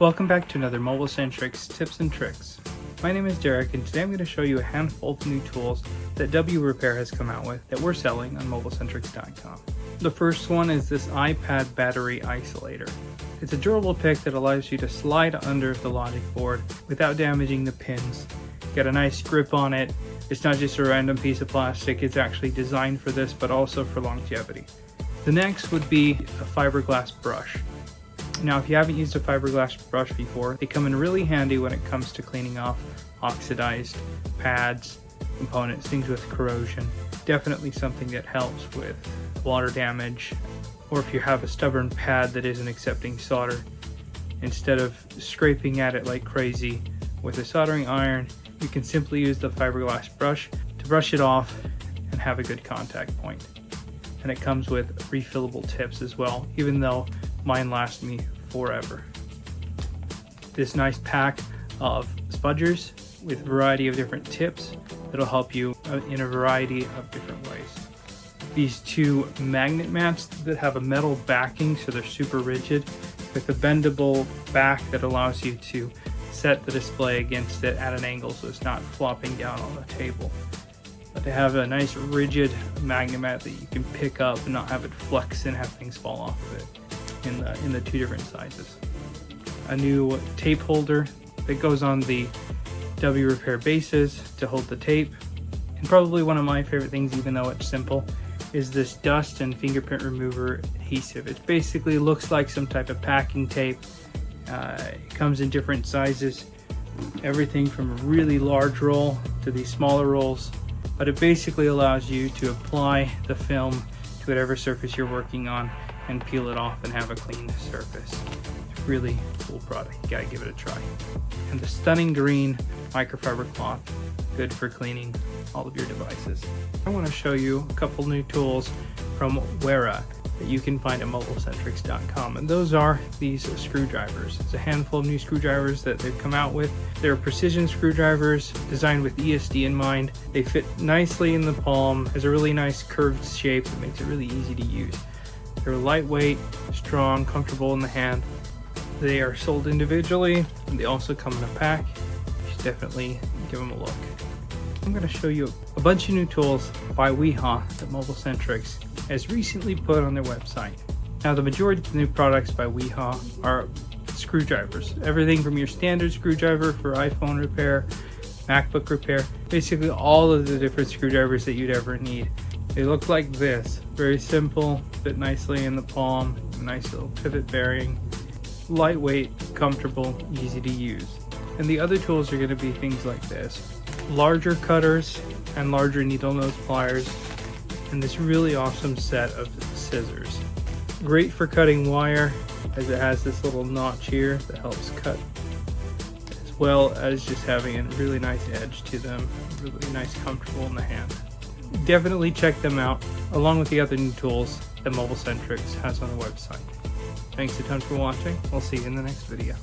Welcome back to another MobileSentrix tips and tricks. My name is Derek, and today I'm going to show you a handful of new tools that WREPAIR has come out with that we're selling on MobileSentrix.com. The first one is this iPad battery isolator. It's a durable pick that allows you to slide under the logic board without damaging the pins. Get a nice grip on it. It's not just a random piece of plastic, it's actually designed for this, but also for longevity. The next would be a fiberglass brush. Now, if you haven't used a fiberglass brush before, they come in really handy when it comes to cleaning off oxidized pads, components, things with corrosion. Definitely something that helps with water damage, or if you have a stubborn pad that isn't accepting solder, instead of scraping at it like crazy with a soldering iron, you can simply use the fiberglass brush to brush it off and have a good contact point. And it comes with refillable tips as well, even though mine last me forever. This nice pack of spudgers with a variety of different tips that'll help you in a variety of different ways. These two magnet mats that have a metal backing, so they're super rigid, with a bendable back that allows you to set the display against it at an angle so it's not flopping down on the table. But they have a nice rigid magnet mat that you can pick up and not have it flex and have things fall off of it in the two different sizes. A new tape holder that goes on the WREPAIR bases to hold the tape. And probably one of my favorite things, even though it's simple, is this dust and fingerprint remover adhesive. It basically looks like some type of packing tape. It comes in different sizes, everything from a really large roll to these smaller rolls, but it basically allows you to apply the film to whatever surface you're working on and peel it off and have a clean surface. It's a really cool product, you gotta give it a try. And the stunning green microfiber cloth, good for cleaning all of your devices. I want to show you a couple new tools from WERA that you can find at MobileSentrix.com, and those are these screwdrivers. It's a handful of new screwdrivers that they've come out with. They're precision screwdrivers designed with ESD in mind. They fit nicely in the palm, has a really nice curved shape that makes it really easy to use. They're lightweight, strong, comfortable in the hand. They are sold individually, and they also come in a pack. You should definitely give them a look. I'm going to show you a bunch of new tools by WIHA that MobileSentrix has recently put on their website. Now, the majority of the new products by WIHA are screwdrivers. Everything from your standard screwdriver for iPhone repair, MacBook repair, basically all of the different screwdrivers that you'd ever need. They look like this, very simple, fit nicely in the palm, nice little pivot bearing, lightweight, comfortable, easy to use. And the other tools are going to be things like this, larger cutters and larger needle nose pliers, and this really awesome set of scissors. Great for cutting wire, as it has this little notch here that helps cut, as well as just having a really nice edge to them, really nice, comfortable in the hand. Definitely check them out, along with the other new tools that MobileSentrix has on the website. Thanks a ton for watching. We'll see you in the next video.